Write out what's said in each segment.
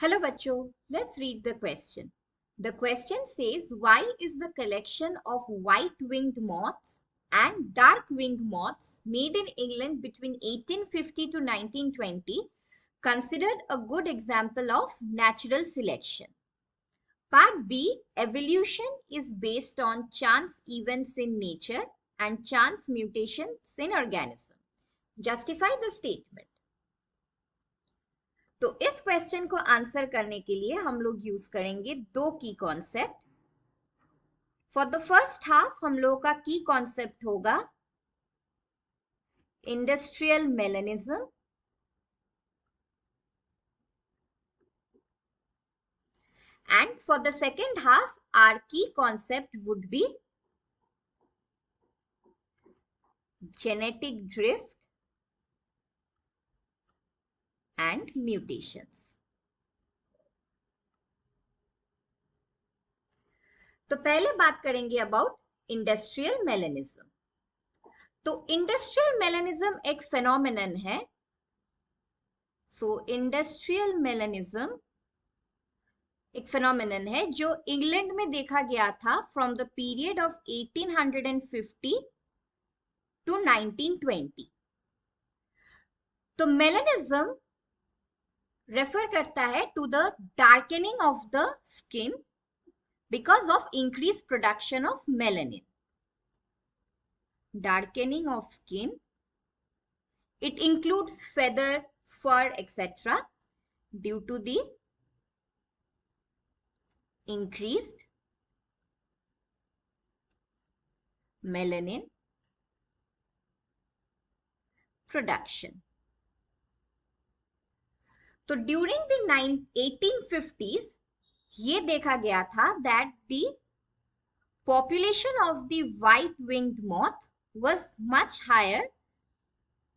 Hello bachcho, let's read the question. The question says, why is the collection of white-winged moths and dark-winged moths made in England between 1850 to 1920 considered a good example of natural selection? Part B, evolution is based on chance events in nature and chance mutations in organism. Justify the statement. तो इस question को answer करने के लिए हम लोग use करेंगे दो key concept. For the first half हम लोगों का की कॉन्सेप्ट होगा industrial melanism and for the second half our key concept would be genetic drift and mutations. तो पहले बात करेंगे अबाउट इंडस्ट्रियल मेलेनिज्म. तो इंडस्ट्रियल मेलेनिज्म एक फेनोमेनन है. सो इंडस्ट्रियल मेलेनिज्म एक फेनोमेनन है जो इंग्लैंड में देखा गया था from the period of 1850 to 1920. तो मेलेनिज्म रेफर करता है to the डार्केनिंग of the skin because of increase production of melanin. Darkening of skin, it includes feather, fur, etc. due to the increased melanin production. तो during the 1850s ये देखा गया था that the population of the white-winged moth was much higher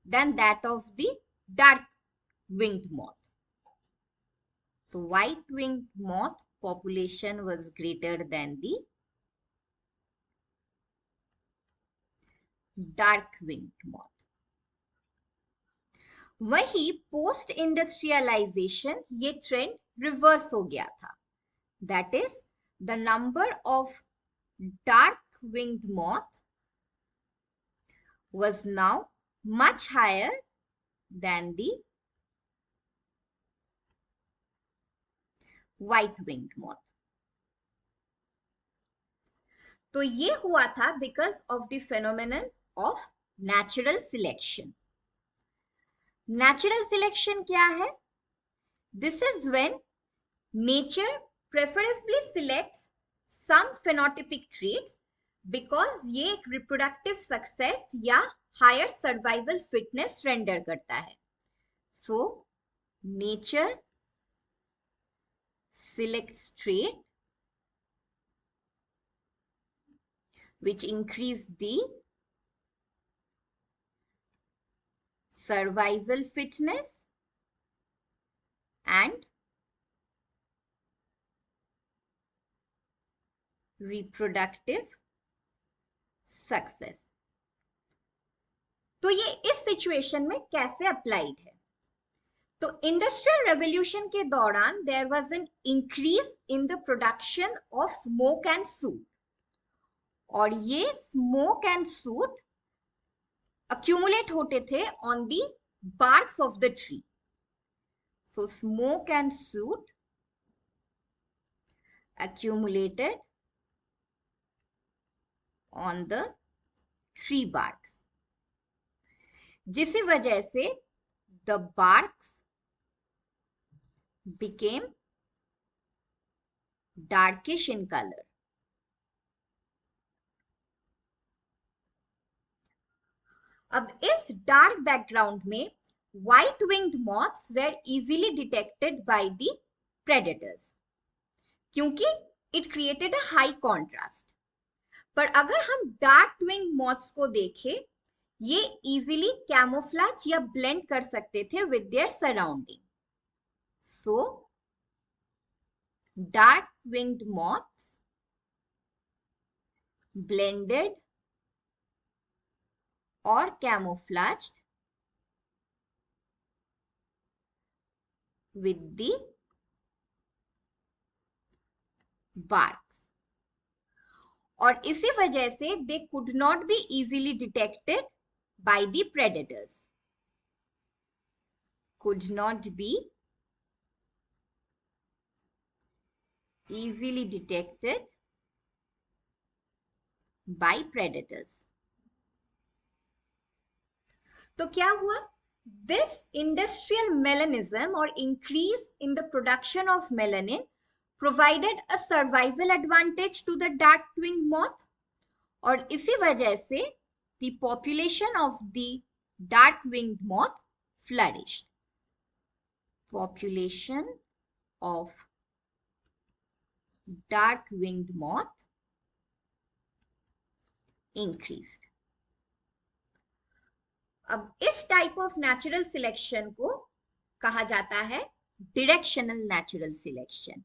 than that of the dark-winged moth. So white-winged moth population was greater than the dark-winged moth. वही post industrialisation ये trend reverse हो गया था. That is the number of dark winged moth was now much higher than the white-winged moth. तो ये हुआ था because of the phenomenon of natural selection. Natural selection क्या है? This is when nature preferably selects some phenotypic traits because ये एक reproductive success या higher survival fitness render करता है. So nature selects trait which increase the survival fitness and reproductive success. तो ये इस सिचुएशन में कैसे अप्लाइड है? तो इंडस्ट्रियल रेवोल्यूशन के दौरान there was an increase in the production of smoke and soot और ये स्मोक एंड सूट अक्यूमुलेट होते थे on the barks of the tree. So smoke and soot accumulated on the tree barks, जिस वजह से the barks became darkish in color. अब इस dark background में white winged moths were easily detected by the predators क्योंकि it created a high contrast. पर अगर हम डार्क विंग मॉथ्स को देखें ये इजीली कैमोफ्लेज या ब्लेंड कर सकते थे with their surrounding. So dark winged moths blended और कैमोफ्लेज्ड with the barks. और इसी वजह से they could not be easily detected by the predators. Could not be easily detected by predators. तो क्या हुआ? This industrial melanism or increase in the production of melanin provided a survival advantage to the dark-winged moth, और इसी वजह से the population of the dark-winged moth flourished. Population of dark-winged moth increased. अब इस type of natural selection को कहा जाता है डायरेक्शनल नेचुरल सिलेक्शन,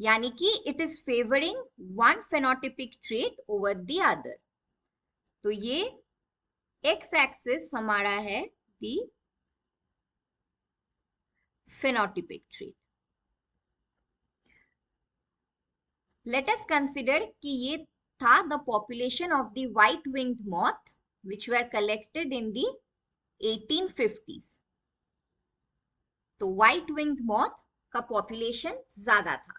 यानी कि it is favouring one phenotypic trait over the other. तो ये एक्स एक्सिस हमारा है the phenotypic trait. Let us consider कि ये था the population of the white winged moth which were collected in the 1850s. तो white winged moth का population ज्यादा था.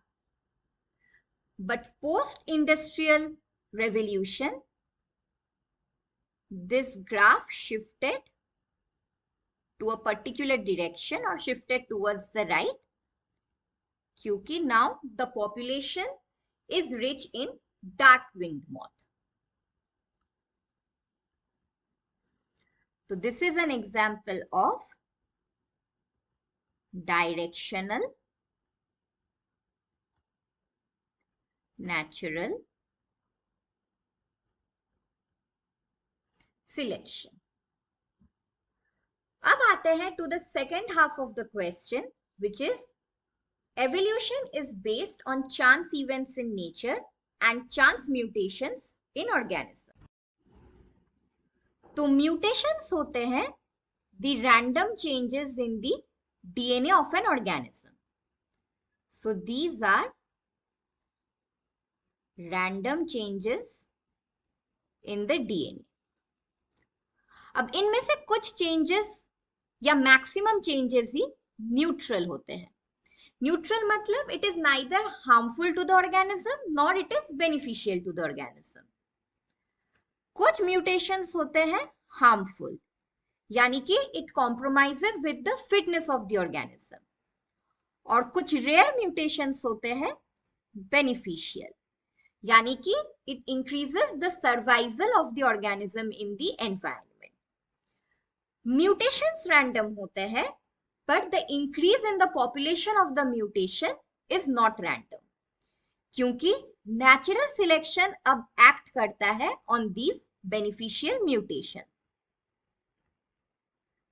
But post industrial revolution, this graph shifted to a particular direction or shifted towards the right, क्योंकि now the population is rich in dark winged moth. So this is an example of directional natural selection. अब आते हैं to the second half of the question, which is evolution is based on chance events in nature and chance mutations in organism. तो mutations होते हैं the random changes in the DNA of an organism. So these are random changes in the DNA. अब इनमें से कुछ changes या maximum changes ही neutral होते हैं. Neutral मतलब it is neither harmful to the organism nor it is beneficial to the organism. कुछ mutations होते हैं harmful, यानी कि it compromises with the fitness of the organism. और कुछ rare mutations होते हैं beneficial, यानी कि it increases the survival of the organism in the environment. Mutations random होते हैं, but the increase in the population of the mutation is not random, क्योंकि natural selection अब act करता है on these beneficial mutation.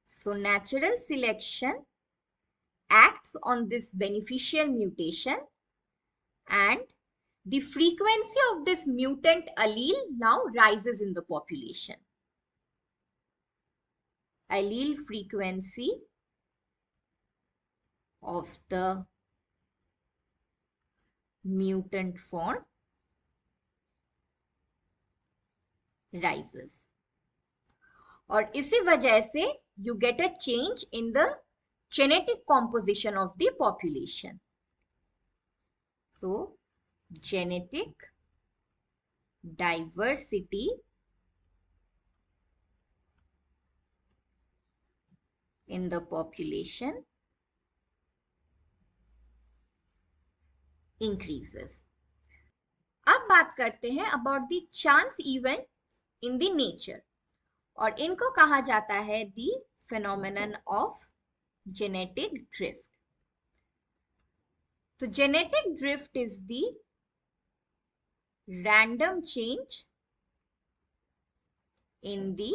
So natural selection acts on this beneficial mutation and the frequency of this mutant allele now rises in the population. Allele frequency of the mutant form rises. और इसी वजह से you get a change in the genetic composition of the population. So genetic diversity in the population increases. अब बात करते हैं about the chance event in the nature, और इनको कहा जाता है the phenomenon of genetic drift. तो genetic drift is the random change in the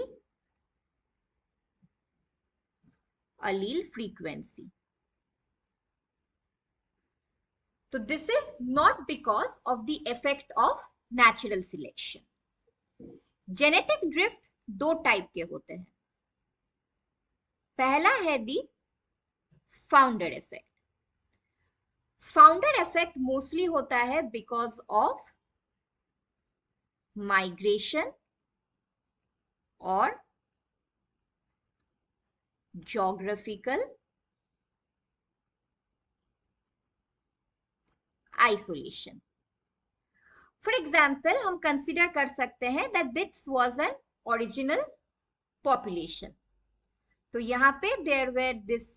allele frequency. So this is not because of the effect of natural selection. Genetic drift दो type के होते हैं. पहला है the founder effect. Founder effect mostly होता है because of migration और geographical isolation. For example, हम consider कर सकते हैं that this was an original population. तो यहाँ पे there were this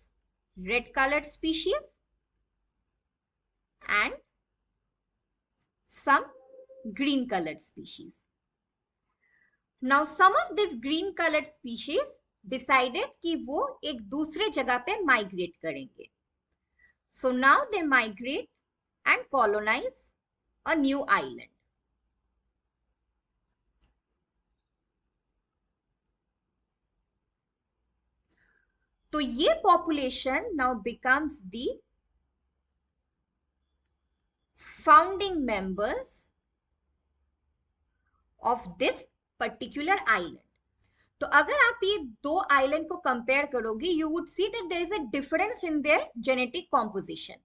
red colored species and some green colored species. Now some of these green colored species decided कि वो एक दूसरे जगह पे migrate करेंगे. So now they migrate and colonize a new island. तो ये population now becomes the founding members of this particular island. तो अगर आप ये दो आइलैंड को कंपेयर करोगे, you would see that there is a difference in their genetic composition.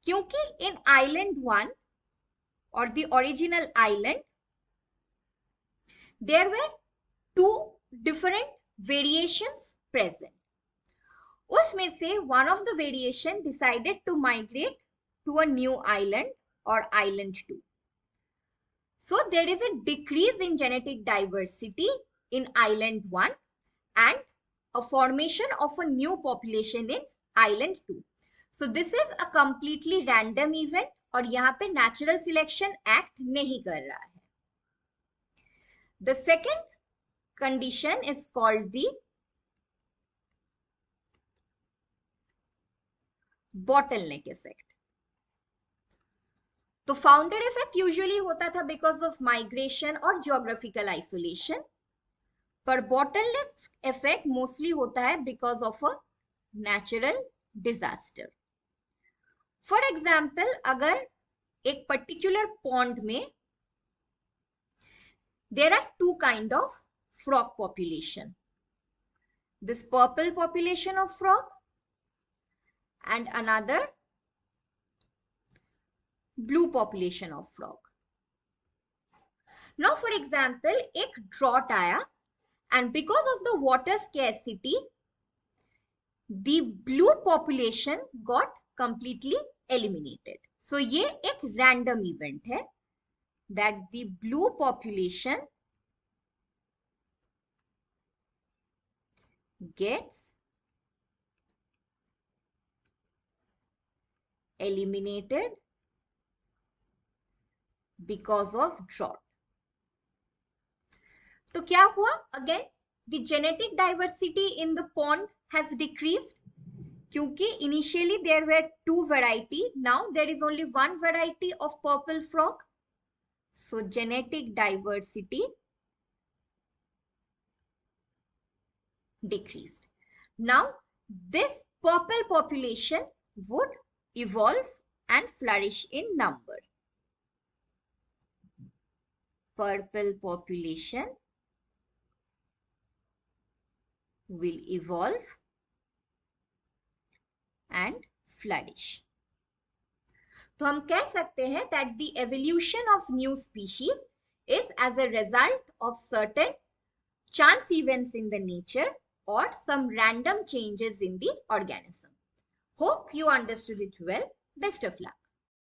क्योंकि in island 1 or the original island, there were two different variations present. उसमें से one of the variation decided to migrate to a new island or island 2. So there is a decrease in genetic diversity in island 1 and a formation of a new population in island 2. So this is a completely random event और यहाँ पे natural selection act नहीं कर रहा है. The second condition is called the bottleneck effect. तो founder effect usually होता था बिकॉज ऑफ माइग्रेशन और जियोग्राफिकल आइसोलेशन, पर बॉटलनेक इफेक्ट मोस्टली होता है because of a natural disaster. For example, अगर एक पर्टिकुलर पॉन्ड में there are two kind of frog population, this purple population of frog and another blue population of frog. Now for example, एक drought आया and because of the water scarcity, the blue population got completely eliminated. So ये एक random event है that the blue population gets eliminated because of drought. तो क्या हुआ? Again, the genetic diversity in the pond has decreased. क्योंकि initially there were two variety, now there is only one variety of purple frog. So genetic diversity decreased. Now this purple population would evolve and flourish in number. Purple population will evolve and flourish. तो हम कह सकते हैं that the evolution of new species is as a result of certain chance events in the nature or some random changes in the organism. Hope you understood it well. Best of luck.